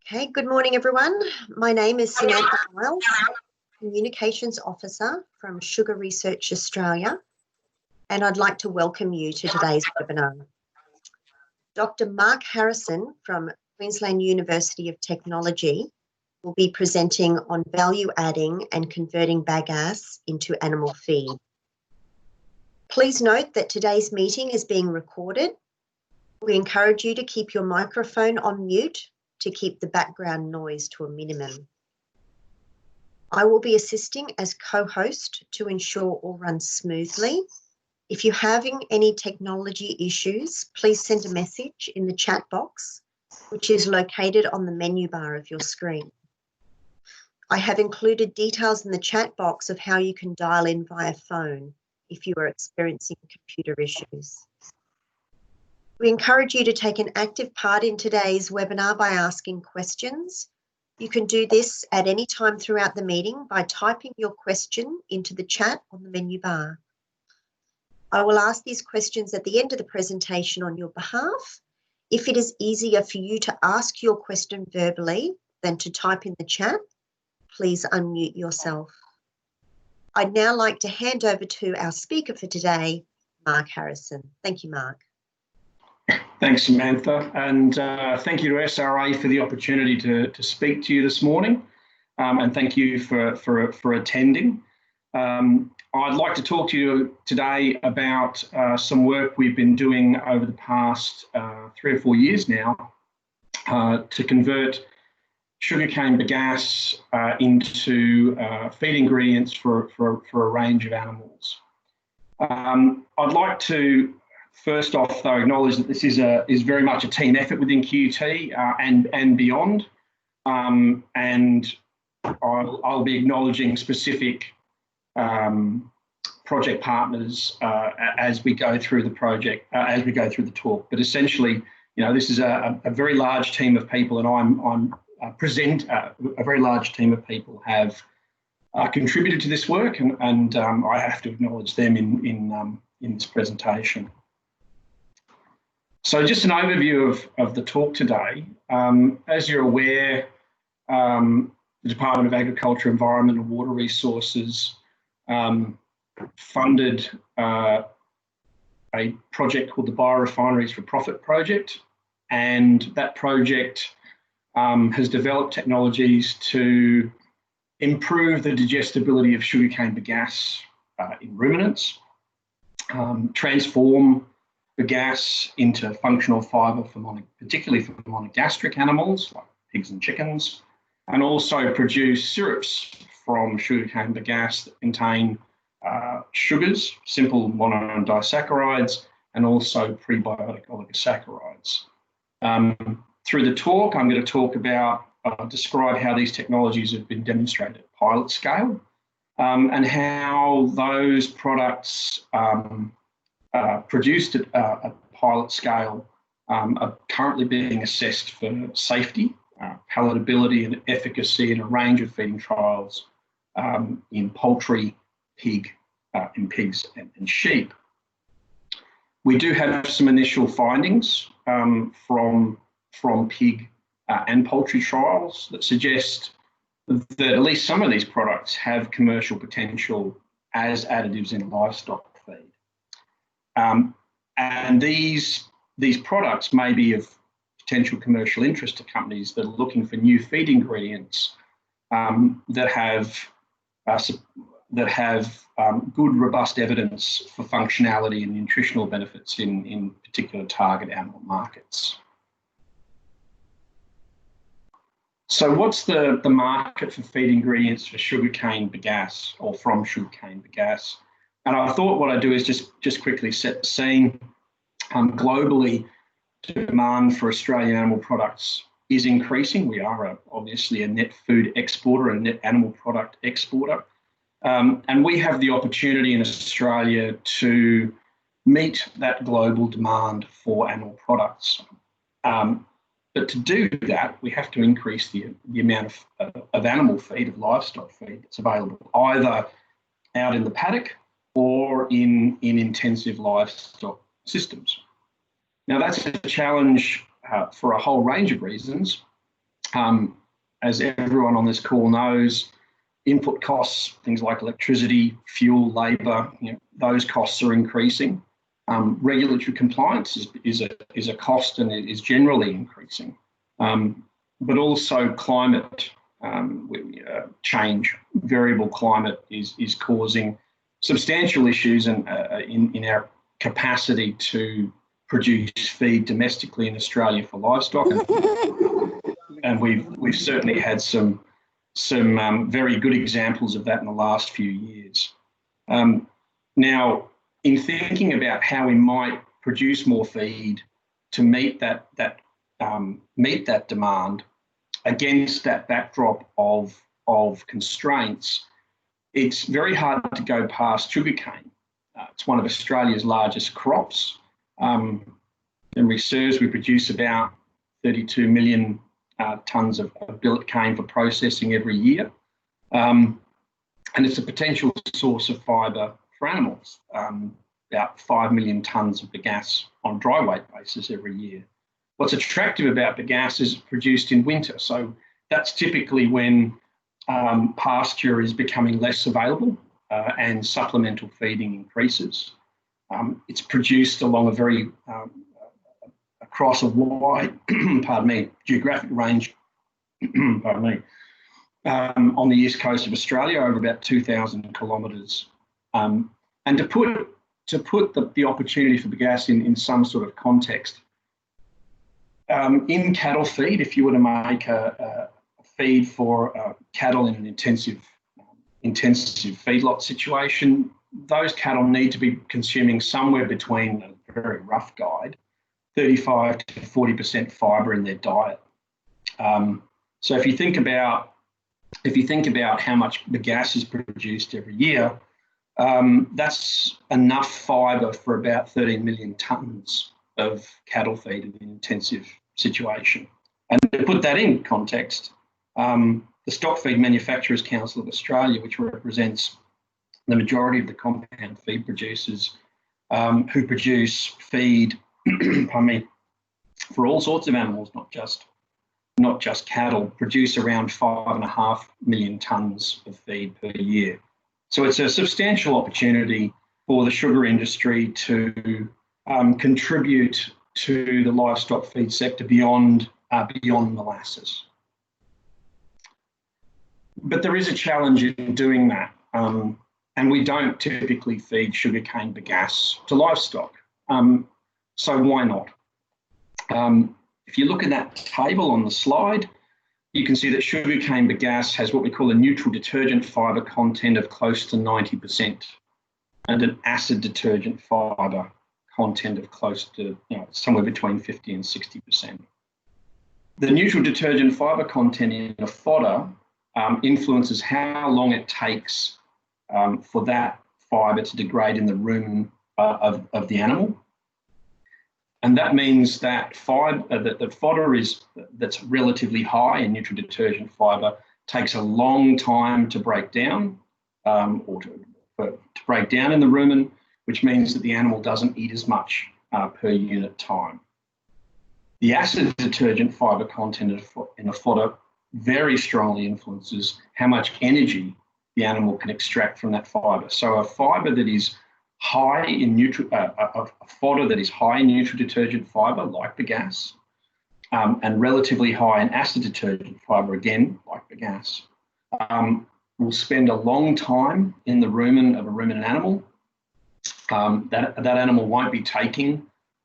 Okay, good morning, everyone. My name is Samantha Miles, Communications Officer from Sugar Research Australia, and I'd like to welcome you to today's webinar. Dr. Mark Harrison from Queensland University of Technology will be presenting on value adding and converting bagasse into animal feed. Please note that today's meeting is being recorded. We encourage you to keep your microphone on mute to keep the background noise to a minimum. I will be assisting as co-host to ensure all runs smoothly. If you're having any technology issues, please send a message in the chat box, which is located on the menu bar of your screen. I have included details in the chat box of how you can dial in via phone if you are experiencing computer issues. We encourage you to take an active part in today's webinar by asking questions. You can do this at any time throughout the meeting by typing your question into the chat on the menu bar. I will ask these questions at the end of the presentation on your behalf. If it is easier for you to ask your question verbally than to type in the chat, please unmute yourself. I'd now like to hand over to our speaker for today, Mark Harrison. Thank you, Mark. Thanks, Samantha, and thank you to SRA for the opportunity to speak to you this morning, and thank you for attending. I'd like to talk to you today about some work we've been doing over the past 3 or 4 years now to convert sugarcane bagasse into feed ingredients for a range of animals. I'd like to first off, though, acknowledge that this is very much a team effort within QT and beyond, and I'll be acknowledging specific project partners as we go through the project, as we go through the talk. But essentially, you know, this is a very large team of people, and I'm a very large team of people have contributed to this work, and I have to acknowledge them in this presentation. So just an overview of the talk today. As you're aware, the Department of Agriculture, Environment and Water Resources funded a project called the Biorefineries for Profit project, and that project has developed technologies to improve the digestibility of sugarcane bagasse in ruminants, transform bagasse into functional fibre particularly for monogastric animals like pigs and chickens, and also produce syrups from sugarcane bagasse that contain sugars, simple monodisaccharides, and also prebiotic oligosaccharides. Through the talk, I'm going to talk about, describe how these technologies have been demonstrated at pilot scale, and how those products produced at a pilot scale are currently being assessed for safety, palatability and efficacy in a range of feeding trials in poultry, pigs and sheep. We do have some initial findings from pig and poultry trials that suggest that at least some of these products have commercial potential as additives in livestock feed. And these products may be of potential commercial interest to companies that are looking for new feed ingredients that have good, robust evidence for functionality and nutritional benefits in particular target animal markets. So what's the market for feed ingredients for sugarcane bagasse or from sugarcane bagasse? And I thought what I'd do is just quickly set the scene. Globally, demand for Australian animal products is increasing. We are obviously a net food exporter, a net animal product exporter. And we have the opportunity in Australia to meet that global demand for animal products. But to do that, we have to increase the amount of animal feed, of livestock feed that's available, either out in the paddock or in intensive livestock systems. Now that's a challenge for a whole range of reasons, As everyone on this call knows, input costs, things like electricity, fuel, labour, those costs are increasing. Regulatory compliance is a cost, and it is generally increasing. But also climate change, variable climate is causing substantial issues in our capacity to produce feed domestically in Australia for livestock, and we've certainly had some very good examples of that in the last few years. Now, in thinking about how we might produce more feed to meet that demand against that backdrop of constraints, it's very hard to go past sugarcane. It's one of Australia's largest crops. Memory serves, we produce about 32 million tonnes of billet cane for processing every year. And it's a potential source of fibre for animals, about 5 million tonnes of bagasse on a dry weight basis every year. What's attractive about bagasse is it's produced in winter. So that's typically when pasture is becoming less available and supplemental feeding increases. It's produced along a very across a wide, geographic range, on the east coast of Australia, over about 2,000 kilometres. And to put the opportunity for bagasse in some sort of context, in cattle feed, if you were to make a feed for cattle in an intensive feedlot situation, those cattle need to be consuming somewhere between, a very rough guide, 35 to 40% fibre in their diet. So if you think about how much bagasse is produced every year, that's enough fibre for about 13 million tonnes of cattle feed in an intensive situation. And to put that in context, the Stock Feed Manufacturers Council of Australia, which represents the majority of the compound feed producers who produce feed for all sorts of animals, not just cattle, produce around 5.5 million tonnes of feed per year. So it's a substantial opportunity for the sugar industry to contribute to the livestock feed sector beyond molasses. But there is a challenge in doing that, and we don't typically feed sugarcane bagasse to livestock. So why not? If you look at that table on the slide, you can see that sugarcane bagasse has what we call a neutral detergent fibre content of close to 90% and an acid detergent fibre content of close to somewhere between 50 and 60%. The neutral detergent fibre content in a fodder influences how long it takes for that fibre to degrade in the rumen of the animal. And that means that the fodder that's relatively high in neutral detergent fibre takes a long time to break down, or to break down in the rumen, which means that the animal doesn't eat as much per unit time. The acid detergent fibre content in a fodder very strongly influences how much energy the animal can extract from that fibre. So a fibre that is high in a fodder that is high in neutral detergent fibre, like bagasse, and relatively high in acid detergent fibre, again, like bagasse, will spend a long time in the rumen of a ruminant animal. That animal won't be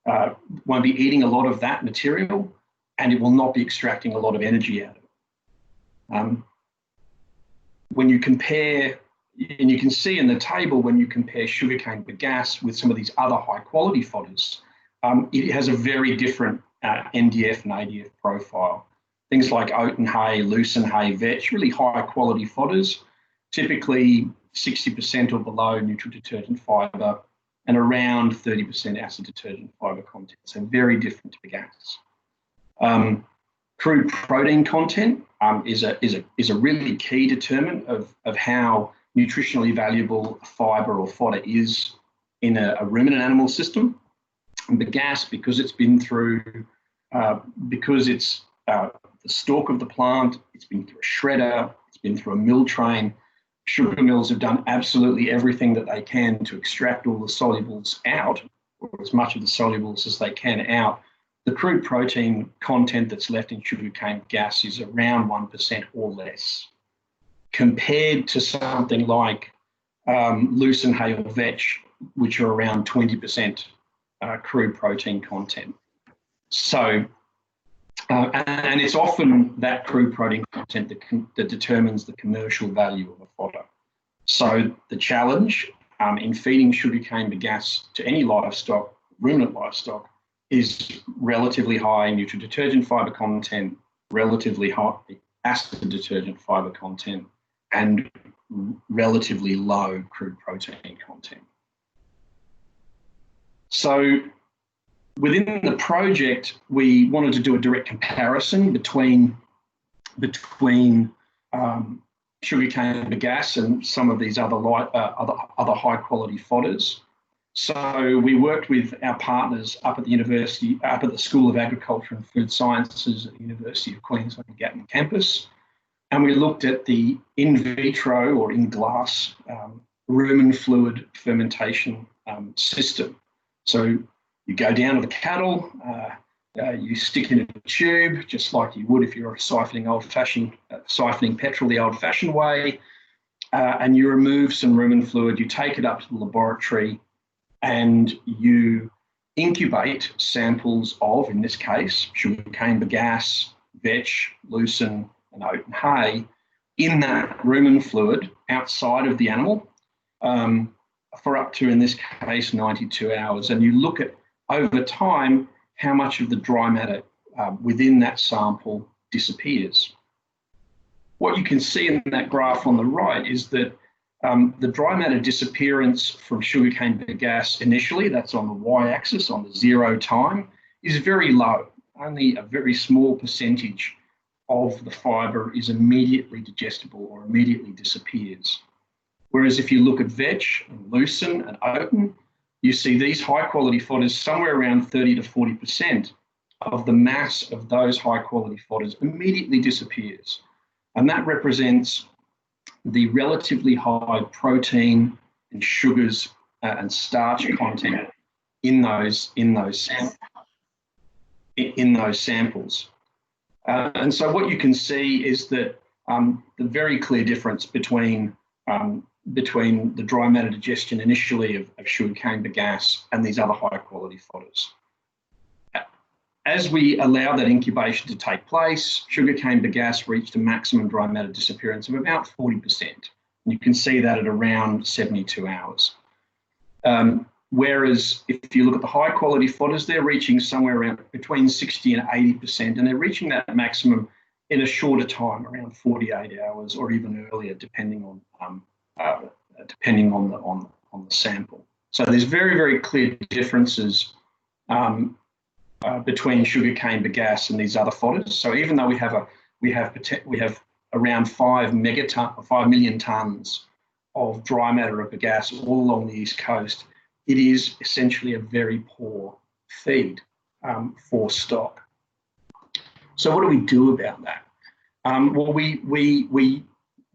eating a lot of that material, and it will not be extracting a lot of energy out of it. When you compare, and you can see in the table, when you compare sugarcane bagasse with some of these other high quality fodders, it has a very different NDF and ADF profile. Things like oat and hay, lucerne hay, vetch, really high quality fodders, typically 60% or below neutral detergent fibre and around 30% acid detergent fibre content. So very different to bagasse. Crude protein content is a really key determinant of how nutritionally valuable fibre or fodder is in a ruminant animal system. And bagasse, because it's been through, because it's the stalk of the plant, it's been through a shredder, it's been through a mill train. Sugar mills have done absolutely everything that they can to extract all the solubles out, or as much of the solubles as they can out. The crude protein content that's left in sugarcane gas is around 1% or less, compared to something like lucerne, hay, or vetch, which are around 20% crude protein content. So, and it's often that crude protein content that determines the commercial value of a fodder. So the challenge in feeding sugarcane bagasse to any livestock, ruminant livestock, is relatively high nutrient-detergent fibre content, relatively high acid detergent fibre content, and relatively low crude protein content. So within the project, we wanted to do a direct comparison between sugarcane bagasse and some of these other high quality fodders. So we worked with our partners up at the School of Agriculture and Food Sciences at the University of Queensland Gatton campus, and we looked at the in vitro or in glass rumen fluid fermentation system. So you go down to the cattle, you stick in a tube, just like you would if you were siphoning petrol the old-fashioned way, and you remove some rumen fluid, you take it up to the laboratory, and you incubate samples of, in this case, sugarcane bagasse, vetch, lucerne, and oat and hay in that rumen fluid outside of the animal for up to, in this case, 92 hours. And you look at, over time, how much of the dry matter within that sample disappears. What you can see in that graph on the right is that the dry matter disappearance from sugarcane bagasse initially, that's on the y-axis, on the 0 time, is very low. Only a very small percentage of the fibre is immediately digestible or immediately disappears. Whereas if you look at vetch and lucerne and oaten, you see these high quality fodders, somewhere around 30 to 40% of the mass of those high quality fodders immediately disappears. And that represents the relatively high protein and sugars and starch content in those samples. And so what you can see is that the very clear difference between the dry matter digestion initially of sugarcane bagasse and these other high quality fodders. As we allowed that incubation to take place, sugarcane bagasse reached a maximum dry matter disappearance of about 40%. And you can see that at around 72 hours. Whereas if you look at the high quality fodders, they're reaching somewhere around between 60 and 80%, and they're reaching that maximum in a shorter time, around 48 hours or even earlier, depending on the sample. So there's very, very clear differences between sugarcane bagasse and these other fodders. So even though we have around 5 million tonnes of dry matter of bagasse all along the east coast, it is essentially a very poor feed for stock. So what do we do about that? Well, we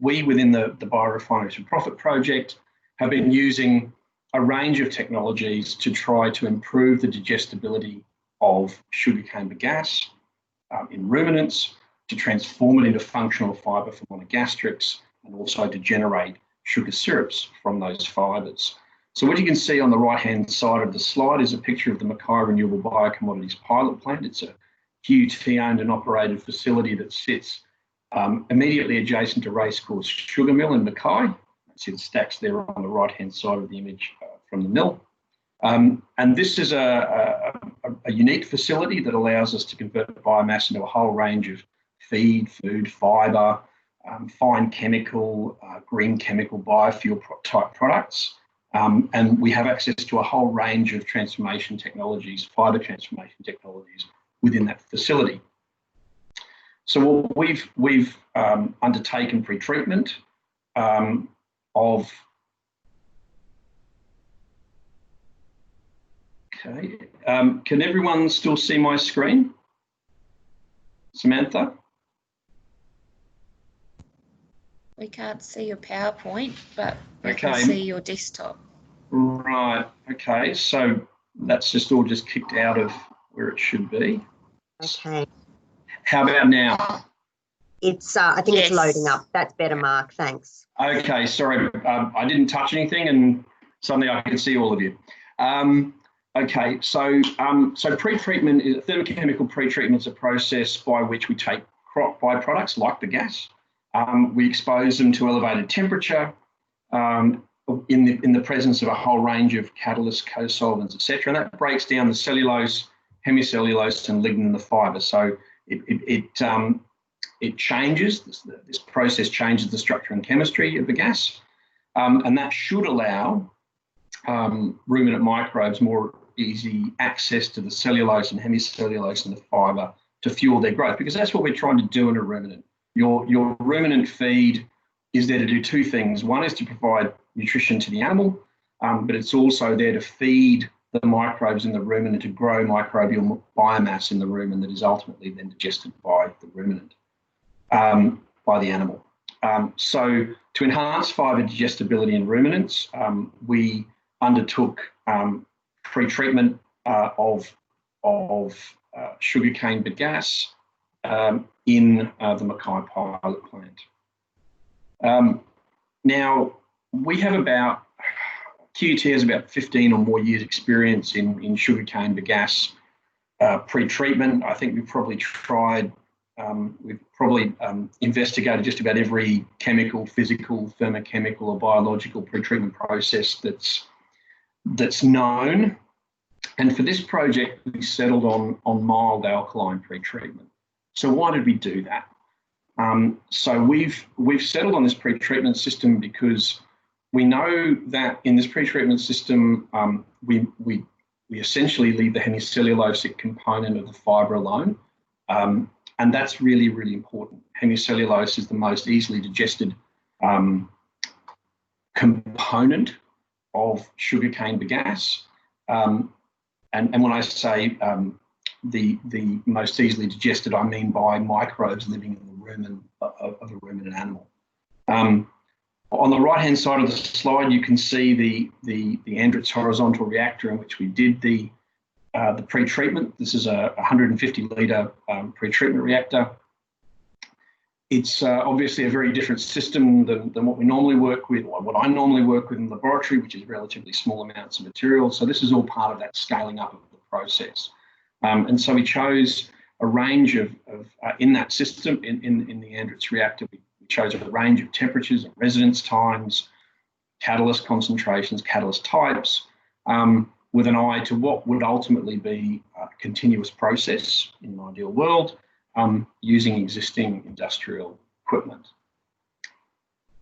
within the Biorefineries for Profit project have been using a range of technologies to try to improve the digestibility of sugarcane bagasse in ruminants, to transform it into functional fibre for monogastrics, and also to generate sugar syrups from those fibres. So what you can see on the right-hand side of the slide is a picture of the Mackay Renewable Biocommodities pilot plant. It's a QT-owned and operated facility that sits immediately adjacent to Racecourse Sugar Mill in Mackay. See the stacks there on the right-hand side of the image from the mill. And this is a unique facility that allows us to convert biomass into a whole range of feed, food, fibre, fine chemical, green chemical, biofuel type products. And we have access to a whole range of transformation technologies, fibre transformation technologies within that facility. So we've undertaken pretreatment of. Okay, can everyone still see my screen? Samantha? We can't see your PowerPoint, but we Okay. can see your desktop. Right. Okay. So that's all just kicked out of where it should be. Okay. How about now? It's, I think it's Yes. loading up. That's better, Mark. Thanks. Okay. Sorry, I didn't touch anything, and suddenly I could see all of you. Okay. So pretreatment is thermochemical pretreatment is a process by which we take crop byproducts like the gas. We expose them to elevated temperature in the presence of a whole range of catalysts, co-solvents, etc. And that breaks down the cellulose, hemicellulose, and lignin in the fibre. So it changes, this process changes the structure and chemistry of the gas, and that should allow ruminant microbes more easy access to the cellulose and hemicellulose in the fibre to fuel their growth, because that's what we're trying to do in a ruminant. Your ruminant feed is there to do two things. One is to provide nutrition to the animal, but it's also there to feed the microbes in the ruminant to grow microbial biomass in the rumen that is ultimately then digested by the ruminant, by the animal. So to enhance fibre digestibility in ruminants, we undertook pretreatment of sugarcane bagasse in the Mackay pilot plant. Now, we have QUT has about 15 or more years experience in sugarcane bagasse pretreatment. I think we've probably investigated just about every chemical, physical, thermochemical or biological pretreatment process that's known. And for this project, we settled on mild alkaline pretreatment. So why did we do that? So we've settled on this pretreatment system because we know that in this pretreatment system, we essentially leave the hemicellulosic component of the fibre alone, and that's really, really important. Hemicellulose is the most easily digested component of sugarcane bagasse, and when I say the most easily digested, I mean by microbes living in the rumen of a ruminant animal. On the right-hand side of the slide, you can see the Andritz horizontal reactor in which we did the pretreatment. This is a 150-litre pretreatment reactor. It's obviously a very different system than what we normally work with, or what I normally work with in the laboratory, which is relatively small amounts of material. So this is all part of that scaling up of the process. And so we chose a range of in that system, in the Andritz reactor, we chose a range of temperatures and residence times, catalyst concentrations, catalyst types, with an eye to what would ultimately be a continuous process in an ideal world, using existing industrial equipment.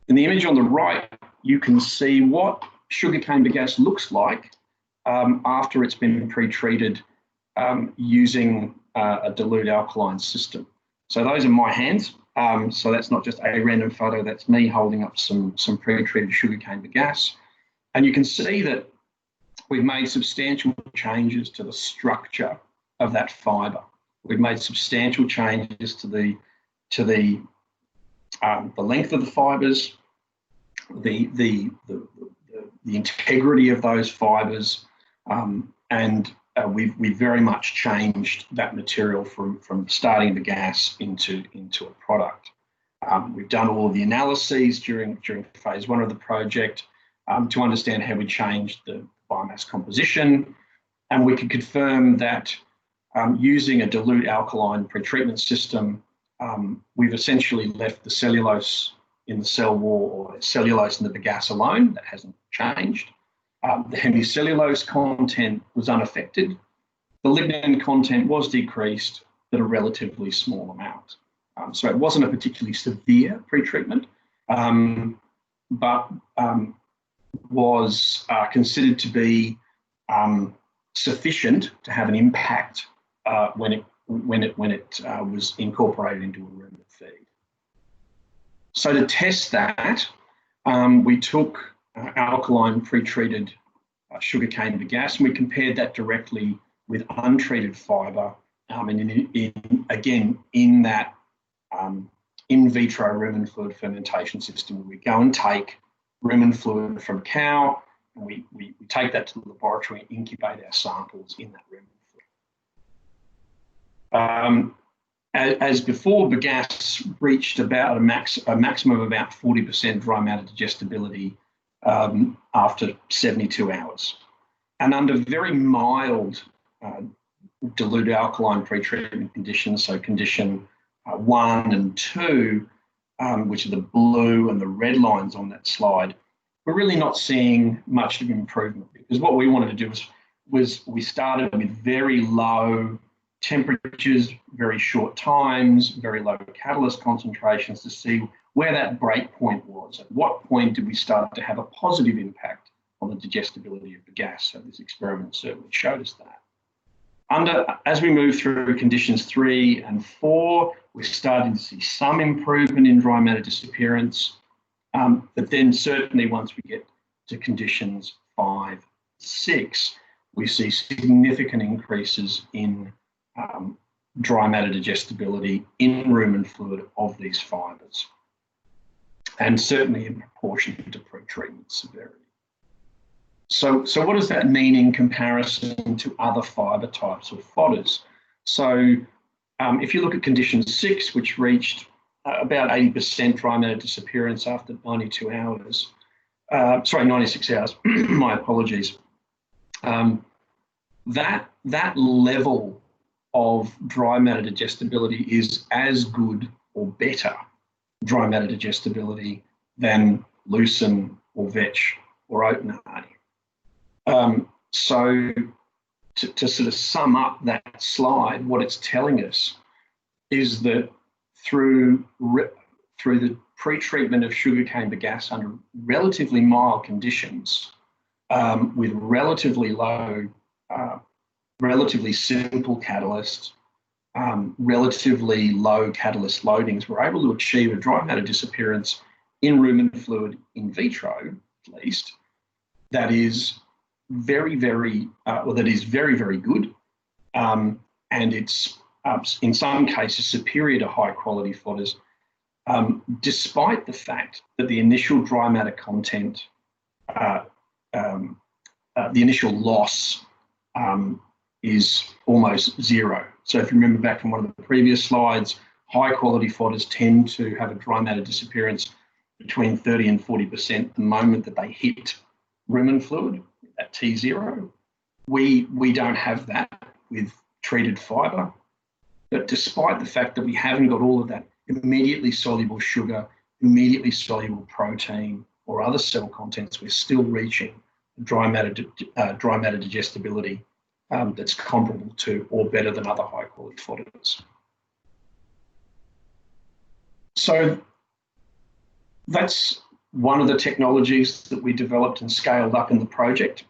In the image on the right, you can see what sugarcane bagasse looks like after it's been pre-treated using a dilute alkaline system. So those are my hands. So that's not just a random photo, that's me holding up some pre-treated sugarcane bagasse. And you can see that we've made substantial changes to the structure of that fibre. We've made substantial changes to the length of the fibres, the integrity of those fibres, and we've very much changed that material from starting the gas into a product. We've done all of the analyses during phase one of the project to understand how we changed the biomass composition, and we can confirm that using a dilute alkaline pretreatment system, we've essentially left the cellulose in the cell wall or cellulose in the bagasse alone. That hasn't changed. The hemicellulose content was unaffected. The lignin content was decreased, but a relatively small amount. So it wasn't a particularly severe pretreatment, but was considered to be sufficient to have an impact when it was incorporated into a ruminant feed. So to test that, we took alkaline pre-treated sugarcane bagasse, and we compared that directly with untreated fibre, and again in that in vitro rumen fluid fermentation system. We go and take rumen fluid from a cow, and we take that to the laboratory and incubate our samples in that rumen fluid. As before, bagasse reached about a maximum of about 40% dry matter digestibility after 72 hours. And under very mild dilute alkaline pretreatment conditions, so condition 1 and 2, which are the blue and the red lines on that slide, we're really not seeing much of improvement, because what we wanted to do was we started with very low temperatures, very short times, very low catalyst concentrations to see where that break point was. At what point did we start to have a positive impact on the digestibility of bagasse? So this experiment certainly showed us that. As we move through conditions 3 and 4, we're starting to see some improvement in dry matter disappearance, but then certainly once we get to conditions 5, 6, we see significant increases in dry matter digestibility in rumen fluid of these fibres, and certainly in proportion to pretreatment severity. So what does that mean in comparison to other fibre types or fodders? So if you look at condition 6, which reached about 80% dry matter disappearance after 92 hours, 96 hours, my apologies, that level of dry matter digestibility is as good or better dry matter digestibility than lucerne or vetch or oat nardii. So to sort of sum up that slide, what it's telling us is that through the pretreatment of sugarcane bagasse under relatively mild conditions, with relatively low, relatively simple catalyst, relatively low catalyst loadings, we're able to achieve a dry matter disappearance in rumen fluid in vitro, at least, that is very, very good, and it's in some cases superior to high quality fodders, despite the fact that the initial dry matter content, the initial loss is almost zero. So if you remember back from one of the previous slides, high quality fodders tend to have a dry matter disappearance between 30 and 40% the moment that they hit rumen fluid at T0. We don't have that with treated fibre, but despite the fact that we haven't got all of that immediately soluble sugar, immediately soluble protein or other cell contents, we're still reaching dry matter digestibility that's comparable to or better than other high quality fodders. So that's one of the technologies that we developed and scaled up in the project,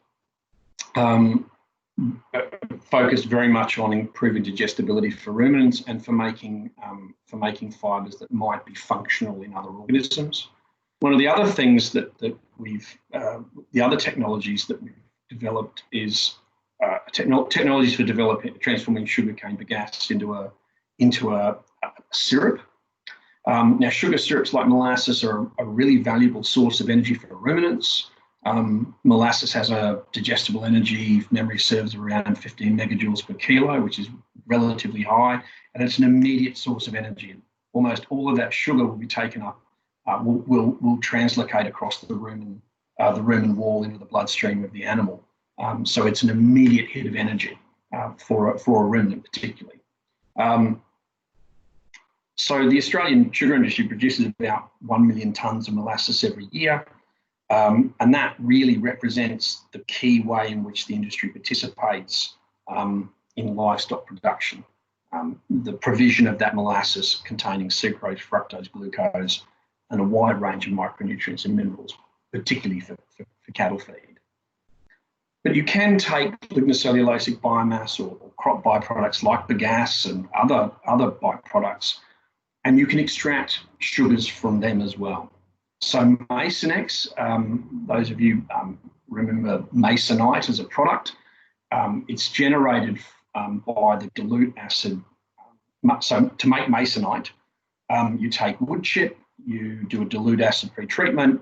focused very much on improving digestibility for ruminants and for making fibres that might be functional in other organisms. One of the other things the other technologies that we've developed is technologies for transforming sugarcane bagasse into a syrup. Now, sugar syrups like molasses are a really valuable source of energy for ruminants. Molasses has a digestible energy, if memory serves, around 15 megajoules per kilo, which is relatively high, and it's an immediate source of energy. And almost all of that sugar will be taken up, will translocate across the rumen wall into the bloodstream of the animal. So it's an immediate hit of energy for a ruminant particularly. So the Australian sugar industry produces about 1 million tonnes of molasses every year, and that really represents the key way in which the industry participates in livestock production. The provision of that molasses containing sucrose, fructose, glucose, and a wide range of micronutrients and minerals, particularly for cattle feed. But you can take lignocellulosic biomass or crop byproducts like bagasse and other byproducts, and you can extract sugars from them as well. So Masonex, those of you remember masonite as a product, it's generated by the dilute acid. So to make masonite, You take wood chip, you do a dilute acid pretreatment,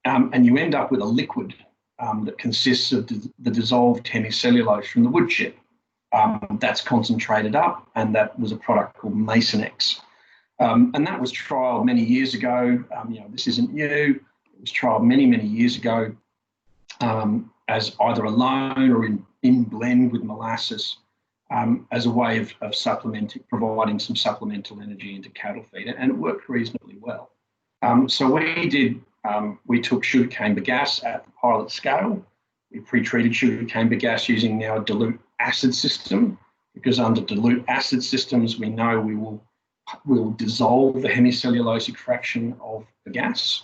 and you end up with a liquid that consists of the dissolved hemicellulose from the wood chip. That's concentrated up, and that was a product called Masonex. And that was trialled many years ago. This isn't new. It was trialled many, many years ago as either alone or in blend with molasses as a way of supplementing, providing some supplemental energy into cattle feed, and it worked reasonably well. So we took sugarcane bagasse at the pilot scale. We pre-treated sugarcane bagasse using now a dilute acid system, because under dilute acid systems, we know we will dissolve the hemicellulosic fraction of bagasse.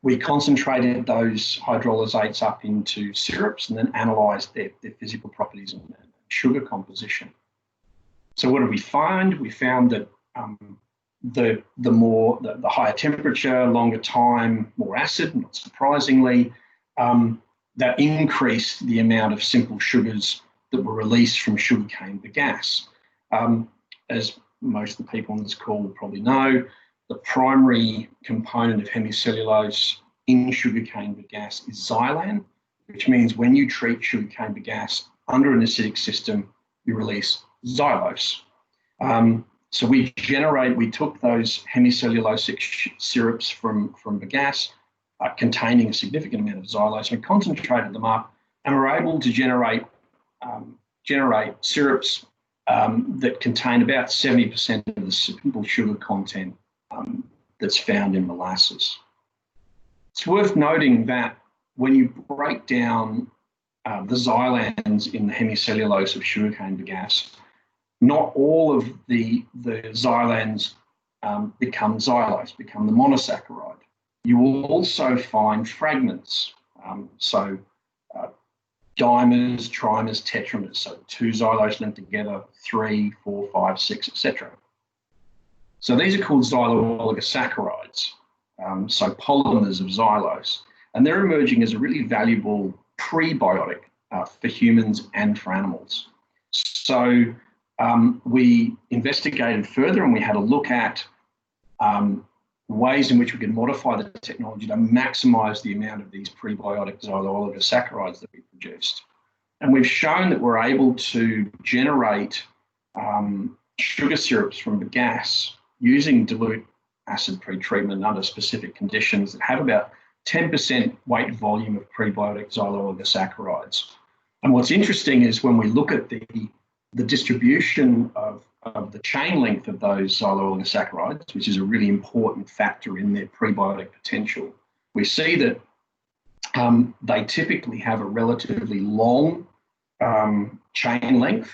We concentrated those hydrolysates up into syrups and then analysed their physical properties and sugar composition. So what did we find? We found that the higher temperature, longer time, more acid, not surprisingly, that increased the amount of simple sugars that were released from sugarcane bagasse. As most of the people on this call will probably know, the primary component of hemicellulose in sugarcane bagasse is xylan, which means when you treat sugarcane bagasse under an acidic system, you release xylose. So we took those hemicellulosic syrups from bagasse containing a significant amount of xylose, and concentrated them up, and were able to generate syrups that contain about 70% of the simple sugar content that's found in molasses. It's worth noting that when you break down the xylans in the hemicellulose of sugarcane bagasse, not all of the xylans become xylose, become the monosaccharide. You will also find fragments, dimers, trimers, tetramers, so 2 xylose linked together, 3, 4, 5, 6, etc. So these are called xylo-oligosaccharides, so polymers of xylose, and they're emerging as a really valuable prebiotic for humans and for animals. So we investigated further, and we had a look at ways in which we could modify the technology to maximise the amount of these prebiotic xylo-oligosaccharides that we produced. And we've shown that we're able to generate sugar syrups from bagasse using dilute acid pretreatment under specific conditions that have about 10% weight volume of prebiotic xylo-oligosaccharides. And what's interesting is when we look at the distribution of the chain length of those xylo-oligosaccharides, which is a really important factor in their prebiotic potential, we see that they typically have a relatively long chain length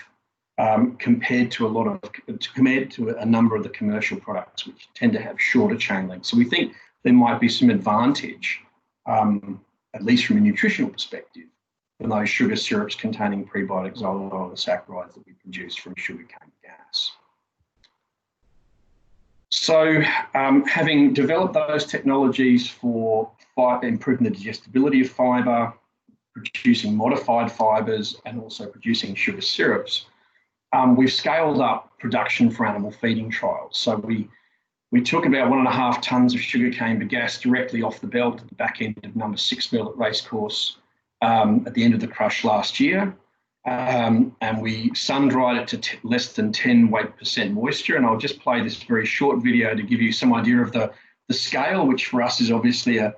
compared to a number of the commercial products, which tend to have shorter chain lengths. So we think there might be some advantage, at least from a nutritional perspective, in those sugar syrups containing prebiotic xylo-oligosaccharides that we produce from sugarcane gas. So having developed those technologies for improving the digestibility of fibre, producing modified fibres, and also producing sugar syrups, we've scaled up production for animal feeding trials. So we took about 1.5 tonnes of sugarcane bagasse directly off the belt at the back end of number 6 mill at Racecourse at the end of the crush last year. And we sun-dried it to less than 10 weight% moisture. And I'll just play this very short video to give you some idea of the scale, which for us is obviously a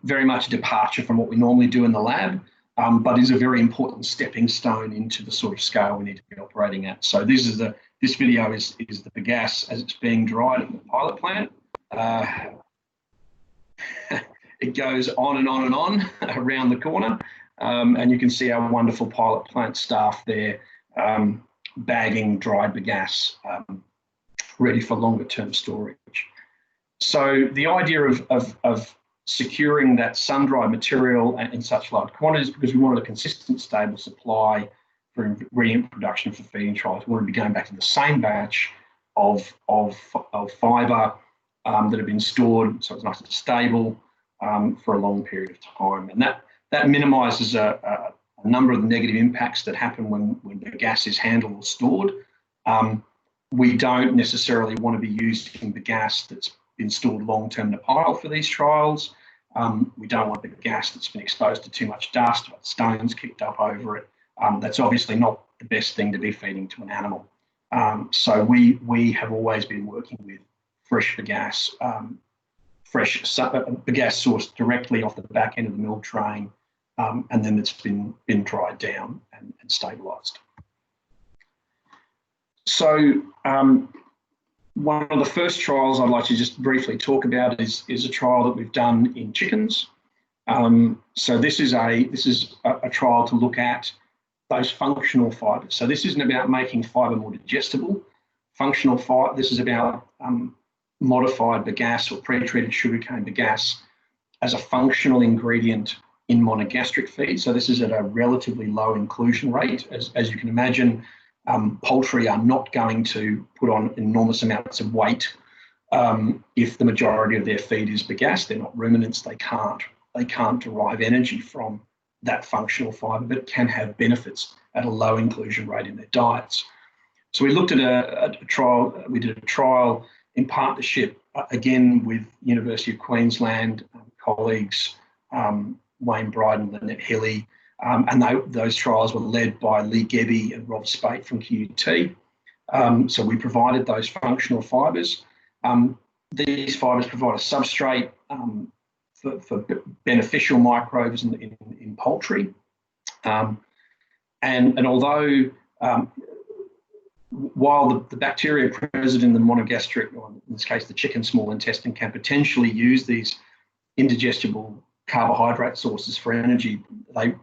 very much a departure from what we normally do in the lab, but is a very important stepping stone into the sort of scale we need to be operating at. So this video is the bagasse as it's being dried at the pilot plant. It goes on and on and on around the corner, and you can see our wonderful pilot plant staff there bagging dried bagasse ready for longer term storage. So the idea of securing that sun-dried material in such large quantities, because we wanted a consistent, stable supply for ingredient production for feeding trials. We wanted to be going back to the same batch of fibre that had been stored, so it's nice and stable for a long period of time. And that minimises a number of the negative impacts that happen when the gas is handled or stored. We don't necessarily want to be using bagasse that's been stored long-term in a pile for these trials. We don't want the bagasse that's been exposed to too much dust, stones kicked up over it. That's obviously not the best thing to be feeding to an animal. So we have always been working with fresh bagasse, bagasse sourced directly off the back end of the milk train, and then it's been dried down and stabilised. So one of the first trials I'd like to just briefly talk about is a trial that we've done in chickens. So this is a trial to look at those functional fibres. So this isn't about making fibre more digestible. Functional fibre, this is about modified bagasse or pre-treated sugarcane bagasse as a functional ingredient in monogastric feed. So this is at a relatively low inclusion rate. As you can imagine, poultry are not going to put on enormous amounts of weight if the majority of their feed is bagasse. They're not ruminants. They can't derive energy from that functional fibre, but can have benefits at a low inclusion rate in their diets. So we looked at a trial. We did a trial in partnership again with University of Queensland colleagues Wayne Bryden, Lynette Hilly, and those trials were led by Lee Gebbe and Rob Spate from QUT. So we provided those functional fibres. These fibres provide a substrate for beneficial microbes in poultry. And although while the bacteria present in the monogastric, or in this case the chicken small intestine, can potentially use these indigestible carbohydrate sources for energy, they,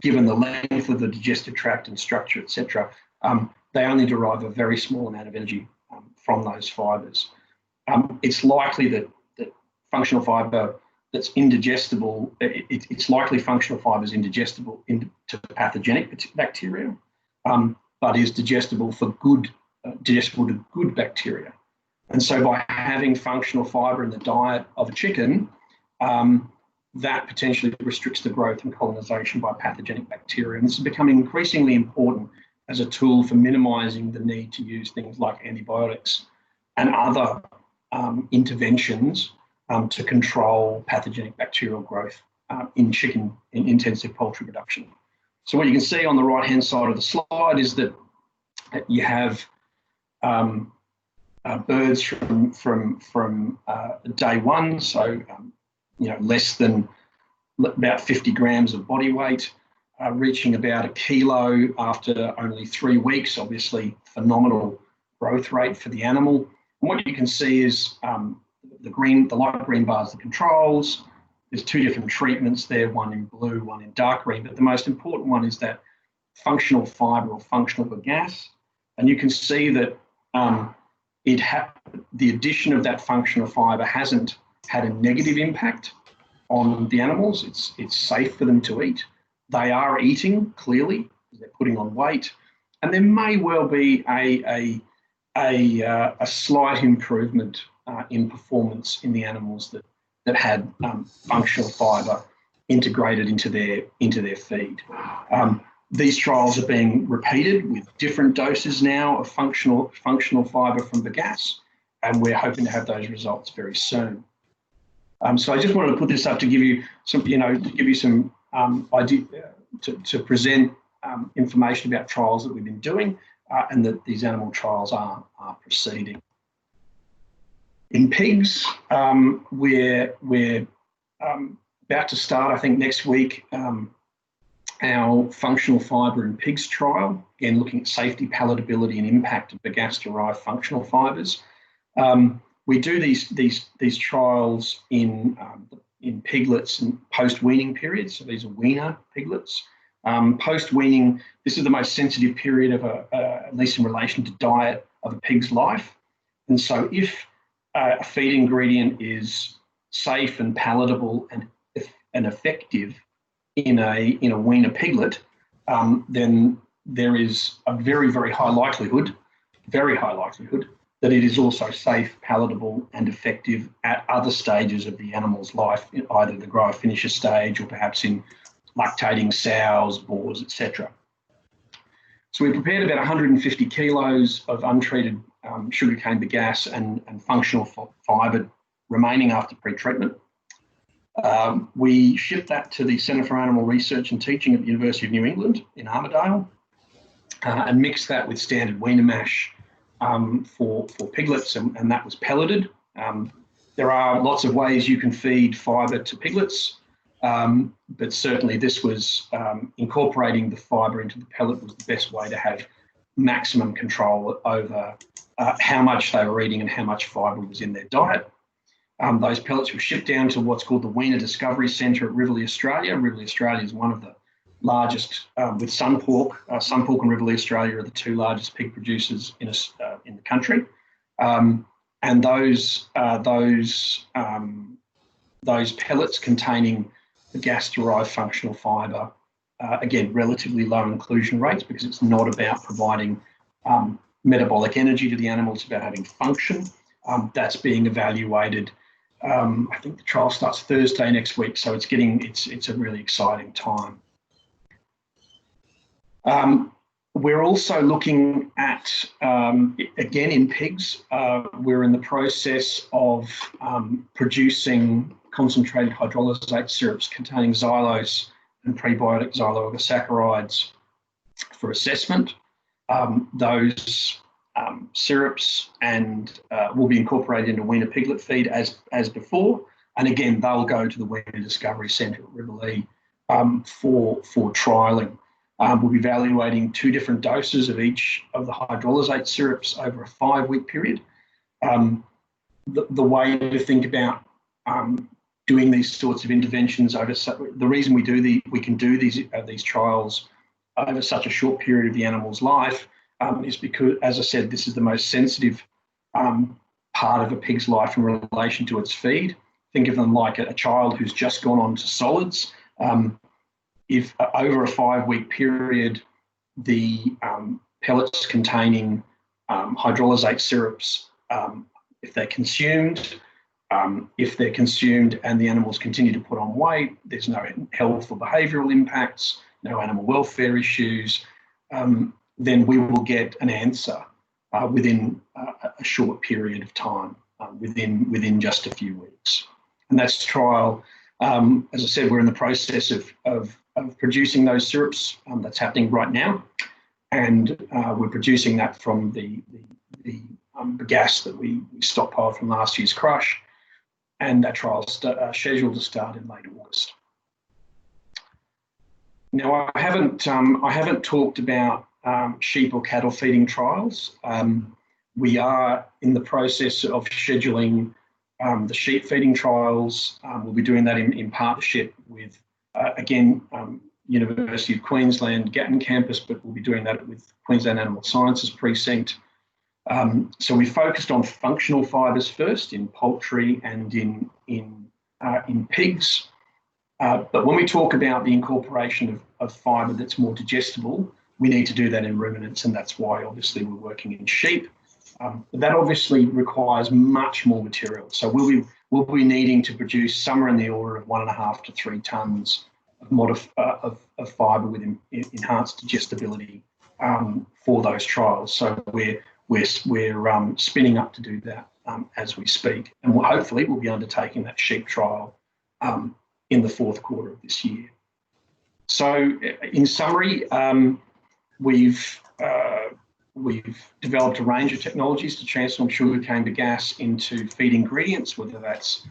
given the length of the digestive tract and structure, etc., they only derive a very small amount of energy from those fibres. It's likely that functional fibre that's indigestible, it's likely functional fibre is indigestible to pathogenic bacteria, but is digestible to good bacteria. And so by having functional fibre in the diet of a chicken, that potentially restricts the growth and colonisation by pathogenic bacteria. And this is becoming increasingly important as a tool for minimising the need to use things like antibiotics and other interventions to control pathogenic bacterial growth in intensive poultry production. So what you can see on the right-hand side of the slide is that you have birds from day one, so less than about 50 grams of body weight, reaching about 1 kilo after only 3 weeks. Obviously, phenomenal growth rate for the animal. And what you can see is the light green bars, the controls. There's 2 different treatments there, one in blue, one in dark green. But the most important one is that functional fibre or functional bagasse. And you can see that the addition of that functional fibre hasn't had a negative impact on the animals. It's safe for them to eat. They are eating, clearly, they're putting on weight. And there may well be a slight improvement in performance in the animals that had functional fibre integrated into their feed. These trials are being repeated with different doses now of functional fibre from bagasse, and we're hoping to have those results very soon. So I just wanted to put this up to give you some, idea to present information about trials that we've been doing and that these animal trials are proceeding. In pigs, we're about to start, I think, next week, our functional fibre in pigs trial, again looking at safety, palatability, and impact of bagasse-derived functional fibres. We do these trials in piglets and post-weaning periods. So these are weaner piglets. Post-weaning, this is the most sensitive period of at least in relation to diet of a pig's life. And so if a feed ingredient is safe and palatable and effective in a weaner piglet, then there is a very, very high likelihood that it is also safe, palatable, and effective at other stages of the animal's life, either the grower finisher stage or perhaps in lactating sows, boars, etc. So we prepared about 150 kilos of untreated sugarcane bagasse and functional fibre remaining after pretreatment. We shipped that to the Centre for Animal Research and Teaching at the University of New England in Armidale and mixed that with standard weaner mash for piglets, and that was pelleted. There are lots of ways you can feed fibre to piglets, but certainly this was incorporating the fibre into the pellet was the best way to have maximum control over how much they were eating and how much fibre was in their diet. Those pellets were shipped down to what's called the Weaner Discovery Centre at Residual Australia. Residual Australia is one of the largest, with Sunpork. Sunpork and Residual Australia are the two largest pig producers in the country. And those pellets containing the gas-derived functional fibre, again, relatively low inclusion rates because it's not about providing metabolic energy to the animal, it's about having function. That's being evaluated. I think the trial starts Thursday next week, so it's a really exciting time. We're also looking at, again in pigs, we're in the process of producing concentrated hydrolysate syrups containing xylose and prebiotic xyloosaccharides for assessment. Those syrups and will be incorporated into weaner piglet feed as before, and again they'll go to the Weaner Discovery Centre at Rivoli for trialling. We'll be evaluating 2 different doses of each of the hydrolysate syrups over a 5-week period. The way to think about doing these sorts of interventions the reason we can do these trials over such a short period of the animal's life is because, as I said, this is the most sensitive part of a pig's life in relation to its feed. Think of them like a child who's just gone on to solids. If over a 5-week period, the pellets containing hydrolysate syrups, if they're consumed and the animals continue to put on weight, there's no health or behavioural impacts, no animal welfare issues, then we will get an answer within a short period of time, within just a few weeks. And that's the trial. As I said, we're in the process of producing those syrups. That's happening right now, and we're producing that from the bagasse that we stockpiled from last year's crush, and that trial's scheduled to start in late August. Now, I haven't talked about sheep or cattle feeding trials. We are in the process of scheduling the sheep feeding trials. We'll be doing that in partnership with, again, University of Queensland, Gatton campus, but we'll be doing that with Queensland Animal Sciences Precinct. So we focused on functional fibres first in poultry and in pigs. But when we talk about the incorporation of fibre that's more digestible, we need to do that in ruminants, and that's why obviously we're working in sheep. That obviously requires much more material. So we'll be needing to produce somewhere in the order of 1.5 to 3 tonnes of fibre with enhanced digestibility for those trials. So we're spinning up to do that as we speak, and hopefully we'll be undertaking that sheep trial in the 4th quarter of this year. So in summary, we've developed a range of technologies to transform sugarcane bagasse into feed ingredients, whether that's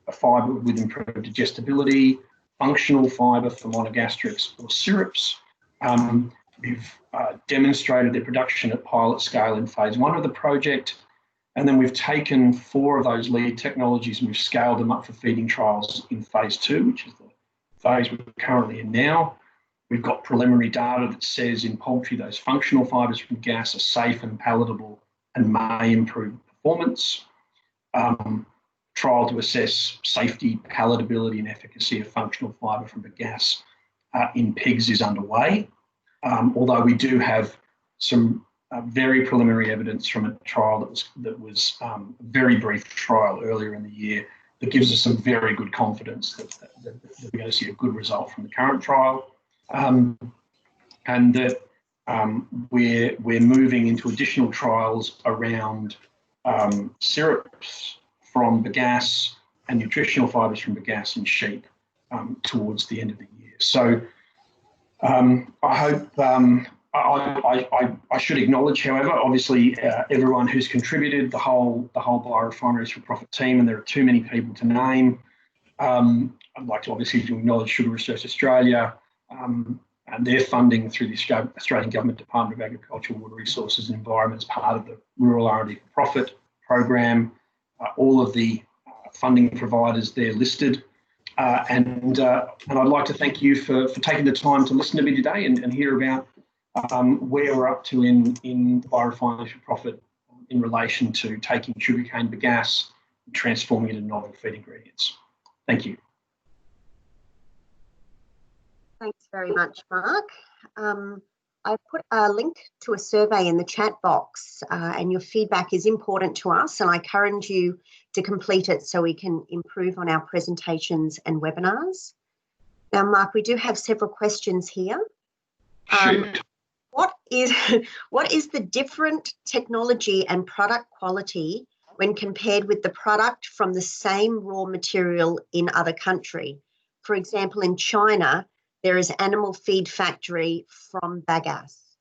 a fibre with improved digestibility, functional fibre for monogastrics, or syrups. We've demonstrated their production at pilot scale in phase 1 of the project, and then we've taken 4 of those lead technologies and we've scaled them up for feeding trials in phase 2, which is the phase we're currently in now. We've got preliminary data that says in poultry those functional fibres from gas are safe and palatable and may improve performance. Trial to assess safety, palatability and efficacy of functional fibre from bagasse in pigs is underway, although we do have some very preliminary evidence from a trial that was a very brief trial earlier in the year that gives us some very good confidence that we're going to see a good result from the current trial. And that we're moving into additional trials around syrups from bagasse and nutritional fibres from bagasse in sheep towards the end of the year. So I hope I should acknowledge, however, obviously everyone who's contributed, the whole Biorefineries for Profit team, and there are too many people to name. I'd like to obviously acknowledge Sugar Research Australia and their funding through the Australian Government Department of Agriculture, Water Resources and Environment as part of the Rural R&D for Profit program. All of the funding providers there listed. And I'd like to thank you for taking the time to listen to me today and hear about where we're up to in the Biorefineries for Profit in relation to taking sugarcane bagasse and transforming it into novel feed ingredients. Thank you. Thanks very much, Mark. I put a link to a survey in the chat box, and your feedback is important to us, and I encourage you to complete it so we can improve on our presentations and webinars. Now, Mark, we do have several questions here. What is the different technology and product quality when compared with the product from the same raw material in other country? For example, in China, there is animal feed factory from bagasse.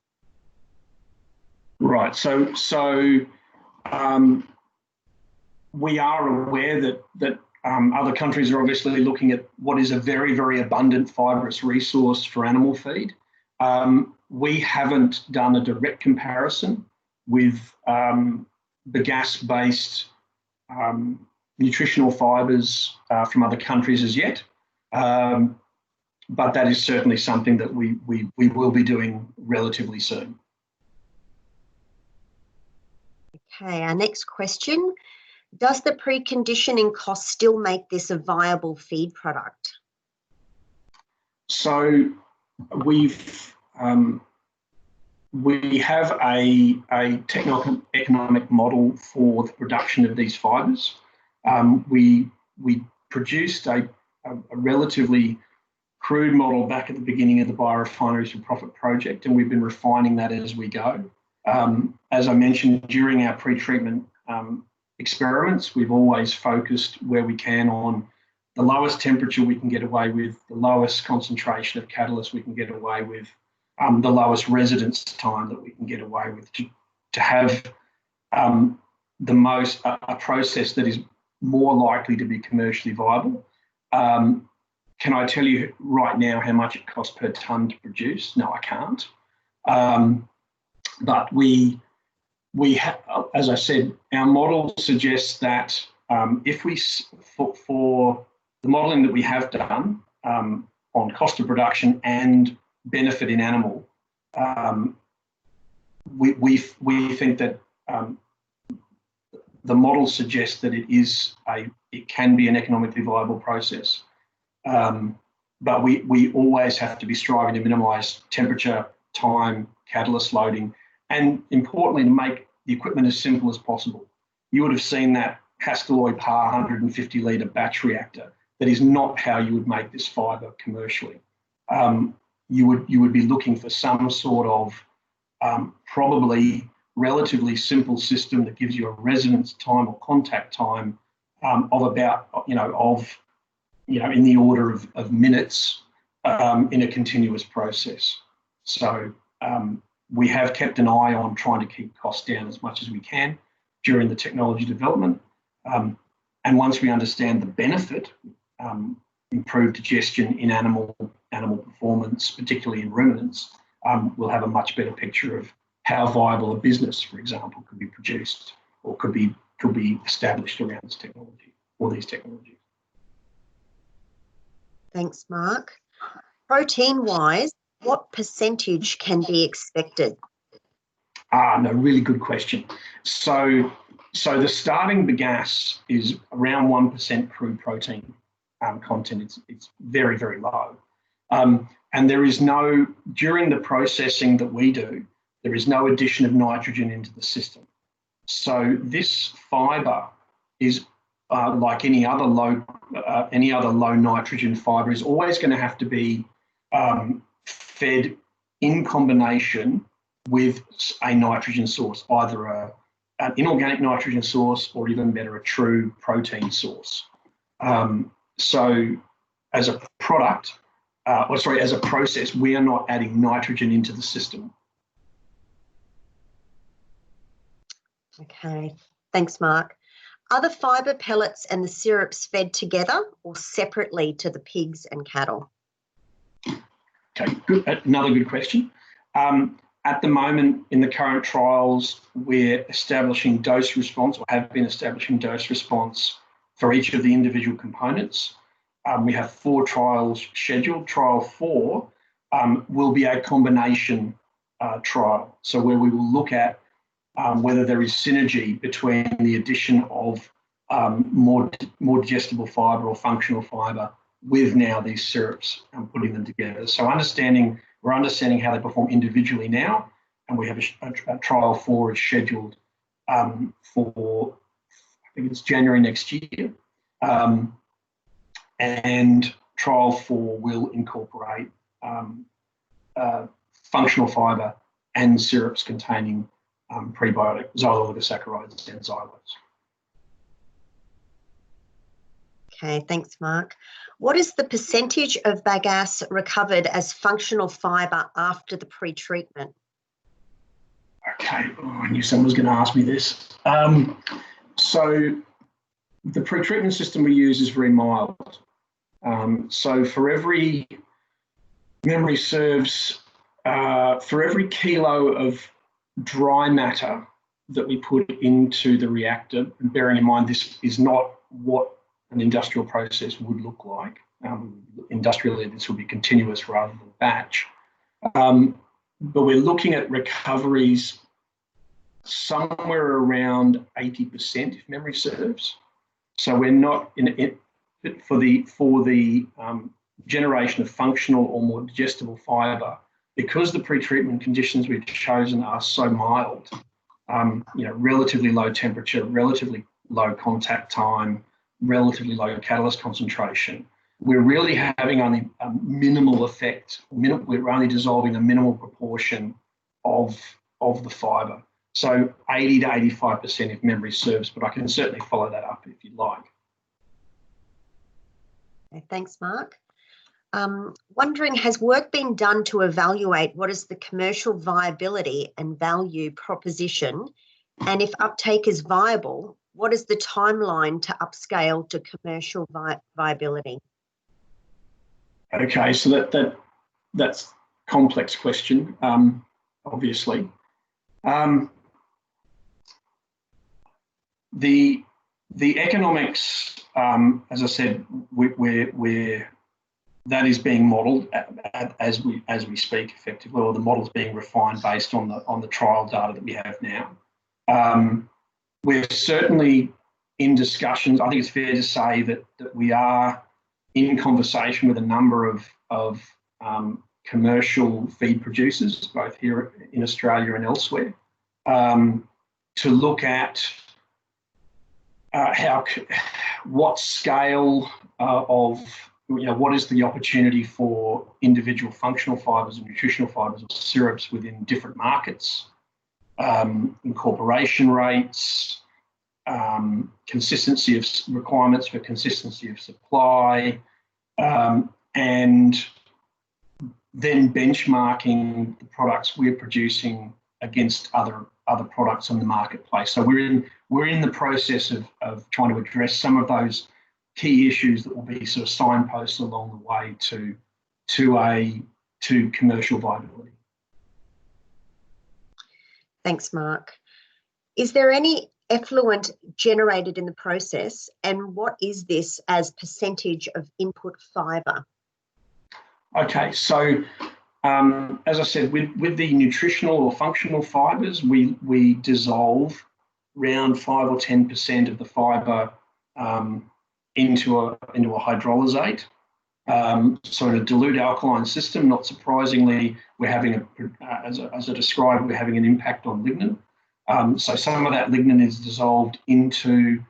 Right. So we are aware that other countries are obviously looking at what is a very, very abundant fibrous resource for animal feed. We haven't done a direct comparison with bagasse-based nutritional fibres from other countries as yet. But that is certainly something that we will be doing relatively soon. Okay, our next question. Does the preconditioning cost still make this a viable feed product? So we have a techno-economic model for the production of these fibres. We produced a relatively crude model back at the beginning of the Biorefineries for Profit project, and we've been refining that as we go. As I mentioned, during our pre-treatment experiments, we've always focused where we can on the lowest temperature we can get away with, the lowest concentration of catalyst we can get away with, the lowest residence time that we can get away with to have a process that is more likely to be commercially viable. Can I tell you right now how much it costs per tonne to produce? No, I can't. But we have, as I said, our model suggests that if we, for the modelling that we have done on cost of production and benefit in animal, we think that the model suggests that it can be an economically viable process. But we always have to be striving to minimise temperature, time, catalyst loading, and importantly, to make the equipment as simple as possible. You would have seen that Hastelloy Par 150 litre batch reactor. That is not how you would make this fibre commercially. You would be looking for some sort of probably relatively simple system that gives you a residence time or contact time of about in the order of minutes in a continuous process. So we have kept an eye on trying to keep costs down as much as we can during the technology development. And once we understand the benefit, improved digestion in animal performance, particularly in ruminants, we'll have a much better picture of how viable a business, for example, could be produced or could be established around this technology or these technologies. Thanks, Mark. Protein-wise, what percentage can be expected? No, really good question. So the starting bagasse is around 1% crude protein content. It's very, very low. And there is during the processing that we do, there is no addition of nitrogen into the system. So this fibre is like any other low nitrogen fibre, is always going to have to be fed in combination with a nitrogen source, either an inorganic nitrogen source or even better, a true protein source. So as a product, as a process, we are not adding nitrogen into the system. Okay, thanks, Mark. Are the fibre pellets and the syrups fed together or separately to the pigs and cattle? Okay, good. Another good question. At the moment, in the current trials, we're establishing dose response, or have been establishing dose response for each of the individual components. We have 4 trials scheduled. Trial 4 will be a combination trial, so where we will look at whether there is synergy between the addition of more digestible fibre or functional fibre with now these syrups and putting them together. So we're understanding how they perform individually now, and we have a trial 4 is scheduled for, I think it's January next year. And trial 4 will incorporate functional fibre and syrups containing prebiotic xyloligosaccharides and xylose. Okay, thanks, Mark. What is the percentage of bagasse recovered as functional fibre after the pre-treatment? Okay, I knew someone was going to ask me this. So the pre-treatment system we use is very mild. So for every, memory serves, for every kilo of dry matter that we put into the reactor, and bearing in mind this is not what an industrial process would look like. Industrially, this would be continuous rather than batch. But we're looking at recoveries somewhere around 80%, if memory serves. So we're not in it for the generation of functional or more digestible fibre, because the pre-treatment conditions we've chosen are so mild. Relatively low temperature, relatively low contact time, relatively low catalyst concentration. We're really having only a minimal effect. We're only dissolving a minimal proportion of the fibre. So 80 to 85% if memory serves, but I can certainly follow that up if you'd like. Okay, thanks, Mark. Wondering, has work been done to evaluate what is the commercial viability and value proposition? And if uptake is viable, what is the timeline to upscale to commercial viability? Okay, so that's a complex question, obviously. The economics, as I said, that is being modelled as we speak, effectively, or the model's being refined based on the trial data that we have now. We're certainly in discussions. I think it's fair to say that we are in conversation with a number of commercial feed producers, both here in Australia and elsewhere, to look at what scale of, what is the opportunity for individual functional fibres and nutritional fibres or syrups within different markets, incorporation rates, consistency of requirements for consistency of supply, and then benchmarking the products we're producing against other products in the marketplace. So we're in the process of trying to address some of those key issues that will be sort of signposts along the way to commercial viability. Thanks, Mark. Is there any effluent generated in the process, and what is this as percentage of input fibre? Okay, so as I said, with the nutritional or functional fibres, we dissolve around 5 or 10% of the fibre into a hydrolysate. So in a dilute alkaline system, not surprisingly, we're having as I described, we're having an impact on lignin. So some of that lignin is dissolved into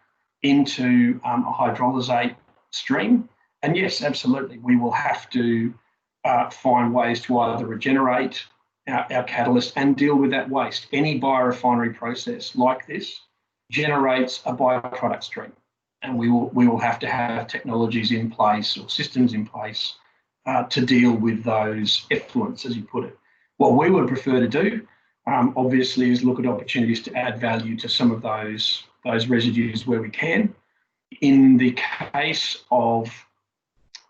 a hydrolysate stream. And yes, absolutely, we will have to find ways to either regenerate our catalyst and deal with that waste. Any biorefinery process like this generates a byproduct stream, and we will have to have technologies in place or systems in place to deal with those effluents, as you put it. What we would prefer to do, obviously, is look at opportunities to add value to some of those residues where we can. In the case of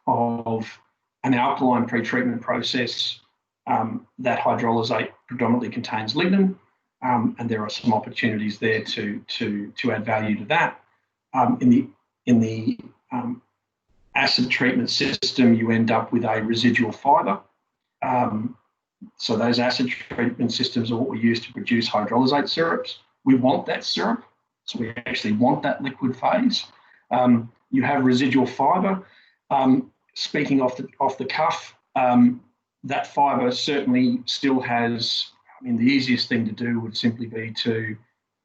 an alkaline pretreatment process, that hydrolysate predominantly contains lignin, and there are some opportunities there to add value to that. In the acid treatment system, you end up with a residual fibre. So those acid treatment systems are what we use to produce hydrolysate syrups. We want that syrup, so we actually want that liquid phase. You have residual fibre. Speaking off the cuff, that fibre certainly still has, I mean, the easiest thing to do would simply be to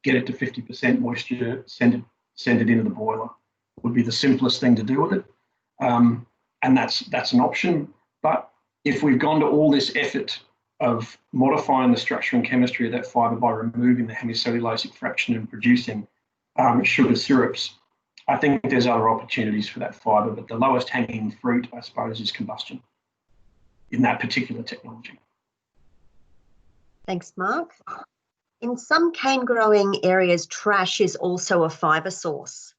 get it to 50% moisture, send it into the boiler. Would be the simplest thing to do with it. And that's an option. But if we've gone to all this effort of modifying the structure and chemistry of that fibre by removing the hemicellulosic fraction and producing sugar syrups, I think there's other opportunities for that fibre, but the lowest hanging fruit, I suppose, is combustion in that particular technology. Thanks, Mark. In some cane growing areas, trash is also a fibre source.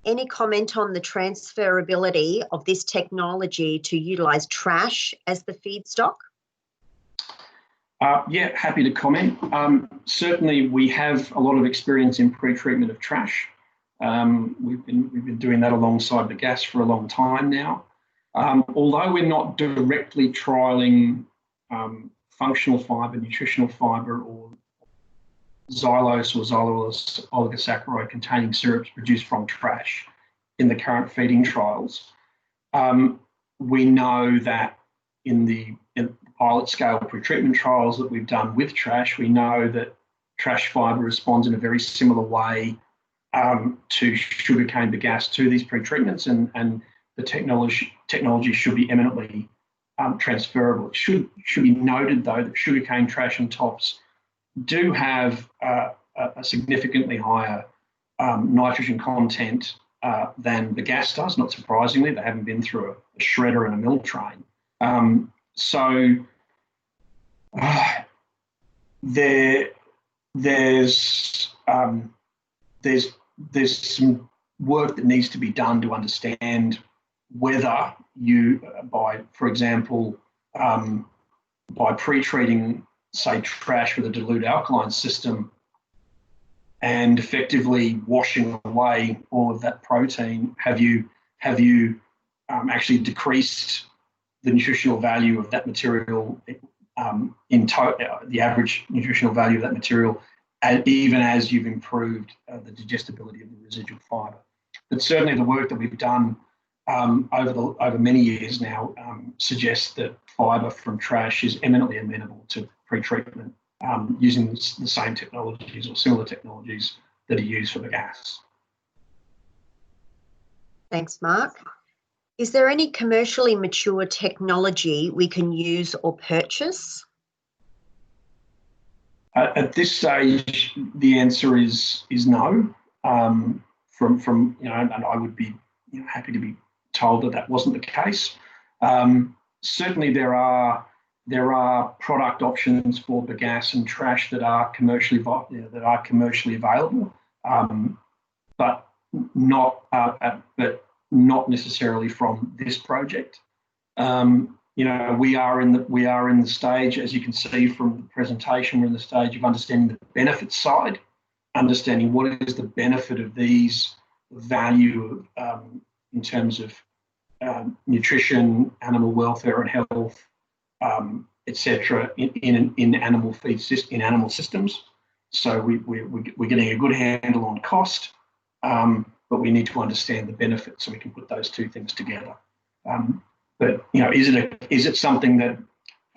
Any comment on the transferability of this technology to utilise trash as the feedstock? Yeah, happy to comment. Certainly, we have a lot of experience in pre-treatment of trash. We've been doing that alongside the gas for a long time now. Although we're not directly trialling functional fibre, nutritional fibre, or xylose or xylulose oligosaccharide containing syrups produced from trash in the current feeding trials, we know that in the pilot scale pretreatment trials that we've done with trash, we know that trash fibre responds in a very similar way to sugarcane bagasse to these pretreatments, and the technology should be eminently transferable. It should be noted, though, that sugarcane trash and tops do have a significantly higher nitrogen content than bagasse does. Not surprisingly, they haven't been through a shredder and a mill train. So there's some work that needs to be done to understand whether you, for example, by pre-treating, say, trash with a dilute alkaline system and effectively washing away all of that protein, have you actually decreased the nutritional value of that material the average nutritional value of that material, even as you've improved the digestibility of the residual fibre. But certainly the work that we've done over many years now suggests that fibre from trash is eminently amenable to pre-treatment using the same technologies or similar technologies that are used for the gas. Thanks, Mark. Is there any commercially mature technology we can use or purchase? At this stage, the answer is no. And I would be happy to be told that wasn't the case. Certainly, there are product options for bagasse and trash that are commercially available, but not necessarily from this project. We are in the stage, as you can see from the presentation, we're in the stage of understanding the benefits side, understanding what is the benefit of these value in terms of nutrition, animal welfare and health, etc. in animal animal systems. So we're getting a good handle on cost, but we need to understand the benefits so we can put those two things together. But is it something that a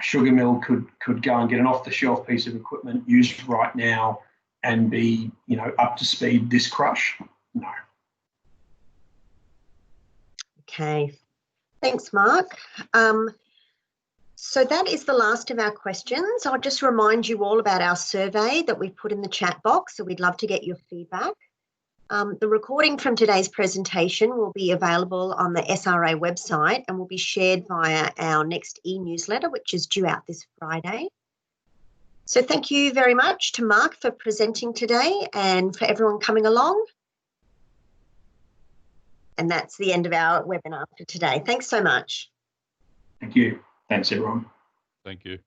sugar mill could go and get an off-the-shelf piece of equipment used right now and be up to speed this crush? No. Okay, thanks, Mark. So that is the last of our questions. I'll just remind you all about our survey that we've put in the chat box, so we'd love to get your feedback. The recording from today's presentation will be available on the SRA website and will be shared via our next e-newsletter, which is due out this Friday. So thank you very much to Mark for presenting today and for everyone coming along. And that's the end of our webinar for today. Thanks so much. Thank you. Thanks, everyone. Thank you.